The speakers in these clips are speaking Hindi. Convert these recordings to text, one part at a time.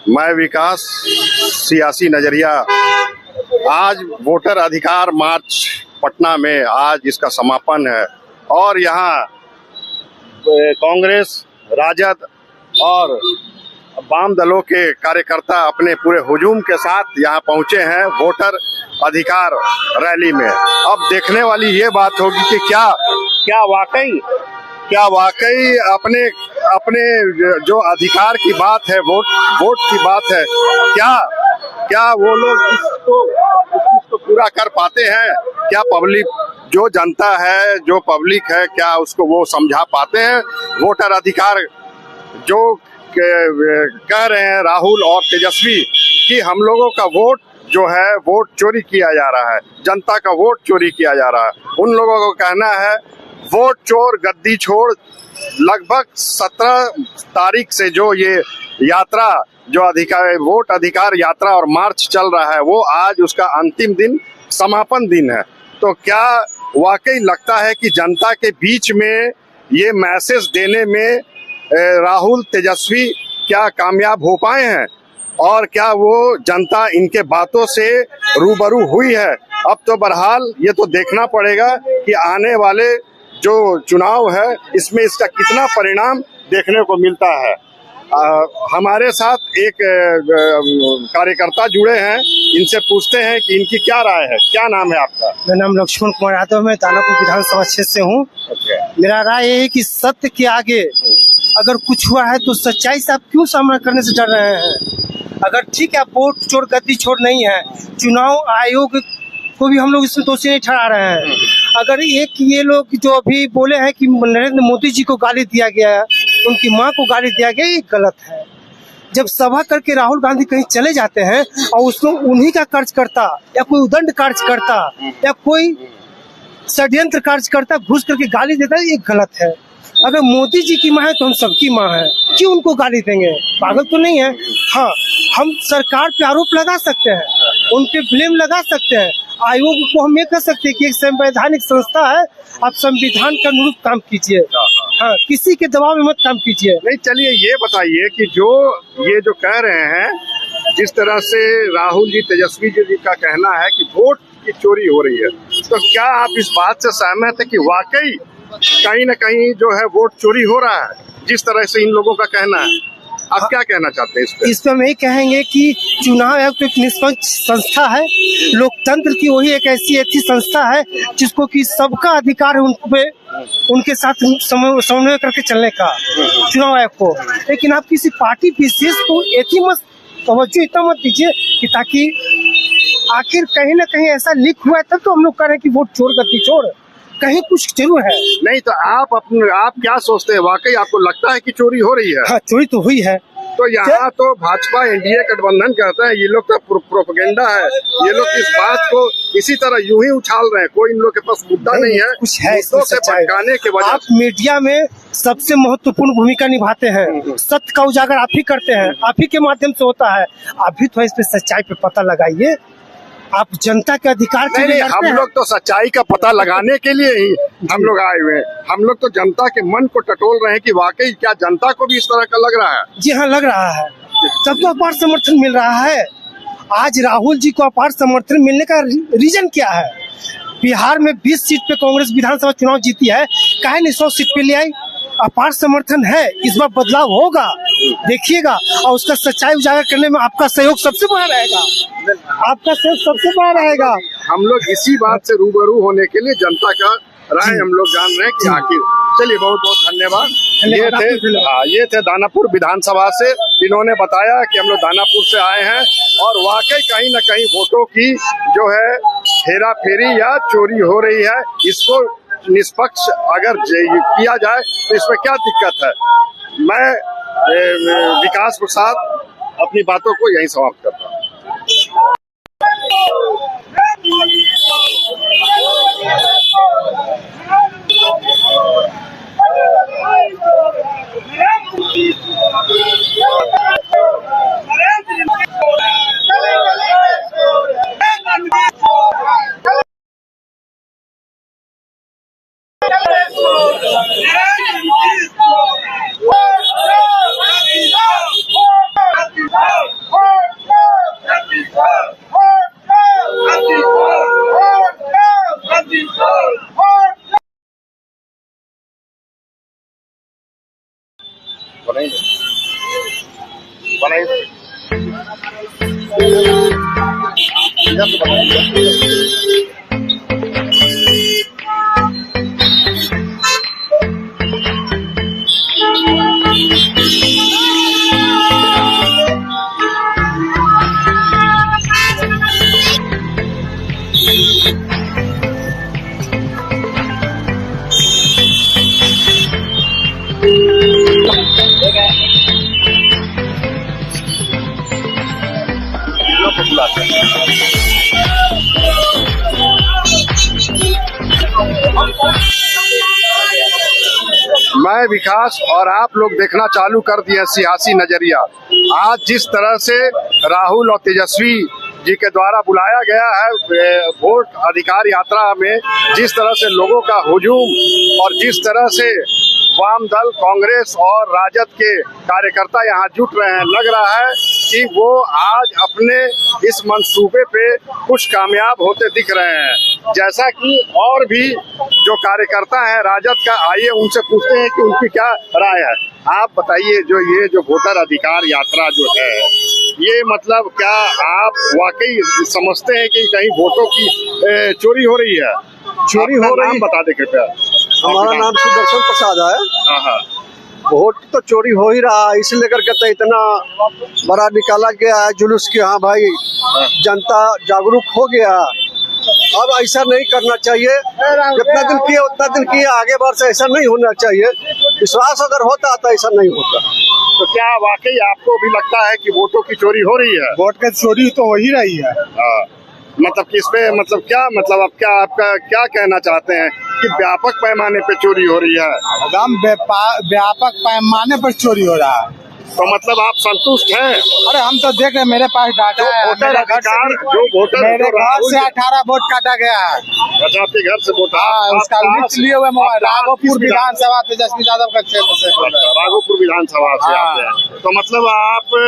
मैं विकास, सियासी नजरिया। आज वोटर अधिकार मार्च पटना में आज इसका समापन है और यहाँ कांग्रेस, राजद और वाम दलों के कार्यकर्ता अपने पूरे हुजूम के साथ यहाँ पहुंचे हैं वोटर अधिकार रैली में। अब देखने वाली ये बात होगी कि क्या वाकई अपने अपने जो अधिकार की बात है, वोट की बात है, क्या वो लोग इसको पूरा कर पाते हैं? क्या पब्लिक, जो जनता है, जो पब्लिक है, क्या उसको वो समझा पाते हैं? वोटर अधिकार जो कह रहे हैं राहुल और तेजस्वी कि हम लोगों का वोट जो है वोट चोरी किया जा रहा है, जनता का वोट चोरी किया जा रहा है। उन लोगों को कहना है वोट चोर गद्दी छोड़। लगभग 17 तारीख से जो ये यात्रा, जो वोट अधिकार यात्रा और मार्च चल रहा है, वो आज उसका अंतिम दिन, समापन दिन है। तो क्या वाकई लगता है कि जनता के बीच में ये मैसेज देने में राहुल, तेजस्वी क्या कामयाब हो पाए हैं और क्या वो जनता इनके बातों से रूबरू हुई है? अब तो बहरहाल ये तो देखना पड़ेगा कि आने वाले जो चुनाव है इसमें इसका कितना परिणाम देखने को मिलता है। हमारे साथ एक कार्यकर्ता जुड़े हैं, इनसे पूछते हैं कि इनकी क्या राय है। क्या नाम है आपका? मेरा नाम लक्ष्मण कुमार यादव, मैं दानापुर विधानसभा क्षेत्र से हूँ। मेरा राय ये है कि सत्य के आगे अगर कुछ हुआ है तो सच्चाई से आप क्यों सामना करने से डर रहे हैं? अगर ठीक है वोट चोर गद्दी छोड़ नहीं है, चुनाव आयोग को भी हम लोग इसमें दोषी नहीं ठहरा रहे हैं। अगर एक ये लोग जो अभी बोले हैं कि नरेंद्र मोदी जी को गाली दिया गया, उनकी मां को गाली दिया गया, ये गलत है। जब सभा करके राहुल गांधी कहीं चले जाते हैं और उसमें उन्हीं का कार्यकर्ता या कोई उदंड कार्यकर्ता या कोई षड्यंत्र कार्यकर्ता घुस करके गाली देता है, ये गलत है। अगर मोदी जी की माँ है तो हम सबकी माँ है, क्यों उनको गाली देंगे? पागल तो नहीं है। हाँ, हम सरकार पे आरोप लगा सकते हैं, उन पे ब्लेम लगा सकते हैं, आयोग को हम ये कह सकते हैं कि एक संवैधानिक संस्था है, आप संविधान के अनुरूप काम कीजिए। हाँ, किसी के दबाव में मत काम कीजिए। नहीं, चलिए ये बताइए कि ये जो कह रहे हैं, जिस तरह से राहुल जी, तेजस्वी जी का कहना है कि वोट की चोरी हो रही है, तो क्या आप इस बात से सहमत है कि वाकई कहीं न कहीं जो है वोट चोरी हो रहा है, जिस तरह से इन लोगों का कहना है? आप क्या कहना चाहते हैं इस पे? हम यही कहेंगे कि चुनाव आयोग तो एक निष्पक्ष संस्था है, लोकतंत्र की वही एक ऐसी संस्था है जिसको कि सबका अधिकार है उनपे, उनके साथ समन्वय करके चलने का, चुनाव आयोग को। लेकिन आप किसी पार्टी विशेष को इतना मत दीजिए कि ताकि आखिर कहीं ना कहीं ऐसा लीक हुआ है तब तो हम लोग कह रहे हैं कि वोट चोर गद्दी छोड़, कहीं कुछ जरूर है। नहीं तो आप क्या सोचते हैं? वाकई आपको लगता है कि चोरी हो रही है? हाँ, चोरी तो हुई है। तो यहाँ तो भाजपा एनडीए गठबंधन कहता है, ये लोग तो प्रोपेगेंडा है, ये लोग इस बात को इसी तरह यूं ही उछाल रहे हैं, कोई इन लोग के पास मुद्दा नहीं है। कुछ है मुद्दों से भटकाने के वजह। आप मीडिया में सबसे महत्वपूर्ण भूमिका निभाते हैं, सत्य का उजागर आप ही करते हैं, आप ही के माध्यम से होता है। आप भी तो इस पे सच्चाई पे पता लगाइए। आप जनता के अधिकार के लिए हम लोग तो सच्चाई का पता लगाने के लिए ही हम लोग आए हुए हैं। हम लोग तो जनता के मन को टटोल रहे हैं कि वाकई क्या जनता को भी इस तरह का लग रहा है? जी हाँ, लग रहा है। तब तो अपार समर्थन मिल रहा है। आज राहुल जी को अपार समर्थन मिलने का रीजन क्या है? बिहार में 20 सीट पे कांग्रेस विधानसभा चुनाव जीती है, काहे नहीं 100 सीट पे ले आई? अपार समर्थन है, इस बार बदलाव होगा, देखिएगा। और उसका सच्चाई उजागर करने में आपका सहयोग सबसे बड़ा रहेगा, आपका सहयोग सबसे बड़ा रहेगा। हम लोग इसी बात से रूबरू होने के लिए जनता का राय हम लोग जान रहे हैं कि आखिर। चलिए, बहुत बहुत धन्यवाद। ये थे दानापुर विधानसभा से, इन्होंने बताया कि हम लोग दानापुर से आए हैं और वाकई कहीं न कहीं वोटों की जो है हेरा फेरी या चोरी हो रही है। इसको निष्पक्ष अगर किया जाए तो इसमें क्या दिक्कत है? मैं विकास प्रसाद अपनी बातों को यहीं समाप्त करता हूँ। What? बनाएंगे बनाएंगे इधर तो बनाएंगे। लोग को बुलाते हैं। मैं विकास और आप लोग देखना चालू कर दिए सियासी नजरिया। आज जिस तरह से राहुल और तेजस्वी जी के द्वारा बुलाया गया है वोट अधिकार यात्रा में, जिस तरह से लोगों का हुजूम और जिस तरह से वाम दल, कांग्रेस और राजद के कार्यकर्ता यहाँ जुट रहे हैं, लग रहा है कि वो आज अपने इस मंसूबे पे कुछ कामयाब होते दिख रहे हैं। जैसा कि और भी जो कार्यकर्ता हैं राजद का, आइए उनसे पूछते हैं कि उनकी क्या राय है। आप बताइए, जो वोटर अधिकार यात्रा जो है, ये मतलब क्या आप वाकई समझते हैं कि कहीं वोटों की चोरी हो रही है? चोरी हो रही है, बता दे कृपया। हमारा नाम सुदर्शन प्रसाद है। वोट तो चोरी हो ही रहा है, इस लेकर के तो इतना बड़ा निकाला गया है जुलूस की। हाँ भाई, जनता जागरूक हो गया। अब ऐसा नहीं करना चाहिए, जितना दिन किए उतना दिन किए, आगे बार से ऐसा नहीं होना चाहिए। विश्वास अगर होता तो ऐसा नहीं होता। तो क्या वाकई आपको भी लगता है कि वोटों की चोरी हो रही है? वोट की चोरी तो हो ही रही है। मतलब किस पे, मतलब क्या, मतलब आपका क्या कहना चाहते हैं कि व्यापक पैमाने पे चोरी हो रही है? एकदम व्यापक पैमाने पर चोरी हो रहा है। तो मतलब आप संतुष्ट हैं? अरे हम तो देख रहे, मेरे पास डाटा है। वोटर अधिकार मेरे घर से 18 वोट काटा गया है। अच्छा, आपके घर से वोट? उसका लिस्ट लिए हुए मोबाइल। राघोपुर विधानसभा तेजस्वी यादव का क्षेत्र से। राघोपुर विधानसभा से आते हैं। तो मतलब आप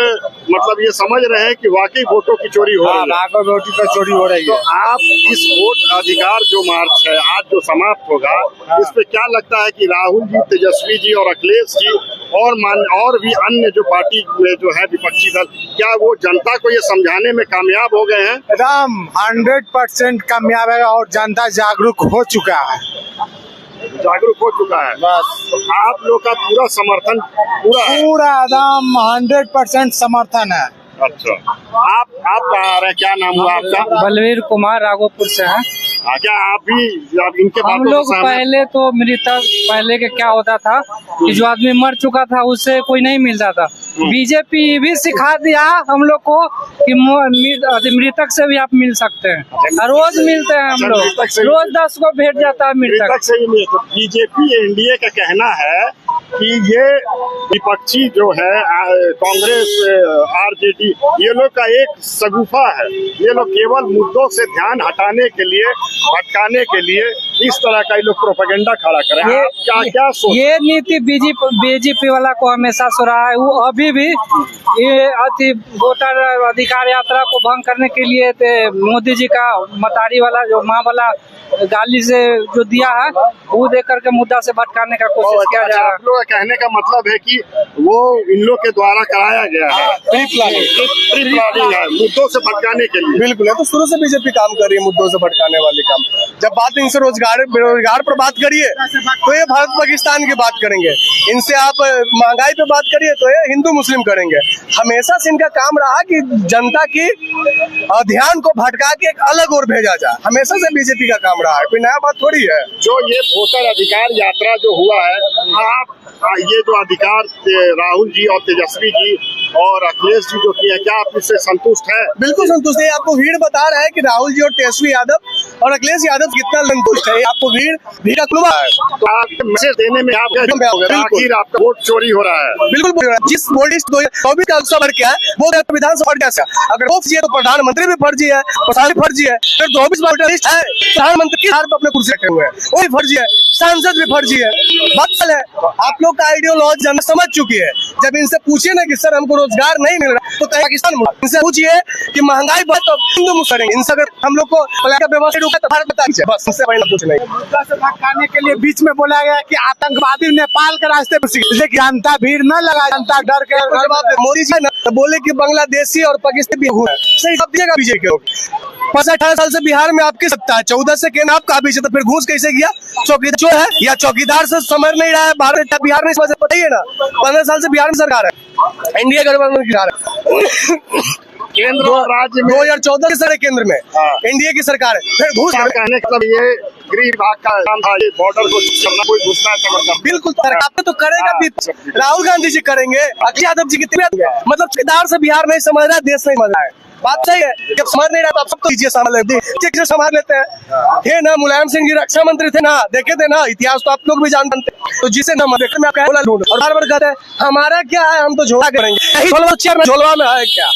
मतलब ये समझ रहे हैं कि वाकई वोटों की चोरी हो रही है? राघव वोटी पर चोरी हो रही है। तो आप इस वोट अधिकार जो मार्च है आज जो समाप्त होगा, इस पे क्या लगता है कि राहुल जी, तेजस्वी जी और अखिलेश जी और भी अन्य जो पार्टी में जो है विपक्षी दल, क्या वो जनता को ये समझाने में कामयाब हो गए हैं? एकदम 100% कामयाब है और जनता जागरूक हो चुका है। जागरूक हो चुका है बस। तो आप लोग का पूरा समर्थन पूरा एकदम 100% समर्थन है। अच्छा, आप कहाँ आ रहे हैं? क्या नाम हुआ आपका? बलवीर कुमार, राघोपुर से है। क्या आप भी इनके हम लोग पहले तो मृतक, पहले के क्या होता था कि जो आदमी मर चुका था उससे कोई नहीं मिलता था। बीजेपी भी सिखा दिया हम लोग को कि मृतक से भी आप मिल सकते हैं। रोज मिलते हैं हम लोग, रोज 10 को भेट जाता है मृतक से। बीजेपी एनडीए का कहना है कि ये विपक्षी जो है कांग्रेस, आरजेडी, ये लोग का एक सगुफा है। ये लोग केवल मुद्दों से ध्यान हटाने के लिए, भटकाने के लिए इस तरह का ये लोग प्रोपेगेंडा खड़ा करें। क्या ये नीति बीजेपी वाला को हमेशा सो रहा है। वो अभी भी ये वोटर अधिकार यात्रा को भंग करने के लिए मोदी जी का मतारी वाला जो माँ वाला गाली से जो दिया है वो दे करके मुद्दा से भटकाने का कोशिश किया जा रहा है। आप लोग कहने का मतलब है कि वो इन लोग के द्वारा कराया गया है, प्री प्लानिंग है मुद्दों से भटकाने के लिए। बिल्कुल है, तो शुरू से बीजेपी काम कर रही है मुद्दों से भटकाने वाले काम। जब बात इनसे बेरोजगार पर बात करिए तो ये भारत पाकिस्तान की बात करेंगे, इनसे आप महंगाई पे बात करिए तो ये हिंदू मुस्लिम करेंगे। हमेशा से इनका काम रहा कि जनता की ध्यान को भटका के एक अलग ओर भेजा जाए। हमेशा से बीजेपी का काम रहा है, कोई नया बात थोड़ी है। जो ये वोटर अधिकार यात्रा जो हुआ है, आप ये जो अधिकार राहुल जी और तेजस्वी जी और अखिलेश जी जो किए, क्या आप इससे संतुष्ट है? बिल्कुल संतुष्ट है। आपको भीड़ बता रहा है कि राहुल जी और तेजस्वी यादव और अखिलेश यादव कितना संतुष्ट है। आपको भीड़ अकलुआ है। तो आप मैसेज देने में आप आखिर आपका वोट चोरी हो रहा है? बिल्कुल बोल रहा है। जिस वोट 2024 का अवसर क्या है वो विधानसभा कैसे, अगर वो फर्जी है तो प्रधानमंत्री भी फर्जी है, प्रधान फर्जी है। फिर 24 वोटर लिस्ट है, प्रधानमंत्री के हाथ पर अपने कुर्सी रखे हुए हैं, वो भी फर्जी है, सांसद भी फर्जी है। बदल है। आप लोग का आइडियोलॉजी जनता समझ चुकी है। जब इनसे पूछिए ना कि सर हमको रोजगार नहीं मिल रहा तो पाकिस्तान इनसे पूछिए कि महंगाई बढ़ तो हिंदू मुस्लिम करेंगे। इनसे अगर हम लोग को व्यवस्था रुका तो भारत बता दीजिए, बस उससे पहले कुछ नहीं। मुद्दा से भटकाने के लिए बीच में बोला गया कि आतंकवादी नेपाल के रास्ते पर जनता भीड़ न लगा, जनता डर के मोदी जी ना तो बोले कि बांग्लादेशी और पाकिस्तानी सही सब दिएगा बीजेपी को। 18 साल से बिहार में आपकी सत्ता है, 14 से केंद्र आपका पीछे, तो फिर घूस कैसे गया? चौकीदार जो है या चौकीदार से समझ नहीं रहा है, भारत बिहार नहीं समझ, बताइए ना। 15 साल से बिहार में सरकार है, इंडिया गठबंधन की सरकार है, केंद्र और राज्य में 2014 के सारे केंद्र में एनडीए की सरकार है, फिर घूस कहने का मतलब ये गृह विभाग का काम था, ये बॉर्डर को करना, कोई घुसना है बिल्कुल सरकार तो करेगा भी। राहुल गांधी जी करेंगे, अखिलेश यादव जी कितने मतलब चौकीदार से बिहार नहीं समझ रहा है, देश नहीं समझ रहा है। बात सही है, जब समझ नहीं रहा तो आप सब तो लीजिए संभाल लेते हैं। थे ना मुलायम सिंह जी रक्षा मंत्री थे ना, देखे थे ना इतिहास, तो आप लोग भी जानते हैं। तो जिसे ना देखने में आप और बार बार कहते हैं हमारा क्या है, हम तो झोला करेंगे, झोलवा में है क्या?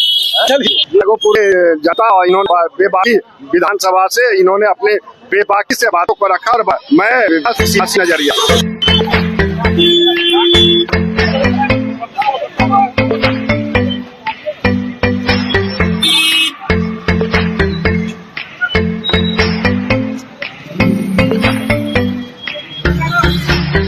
चलिए पूरे जनता और इन्होंने बेबाकी विधानसभा से इन्होंने अपने बेबाकी से बातों को रखा और मैं नजरिया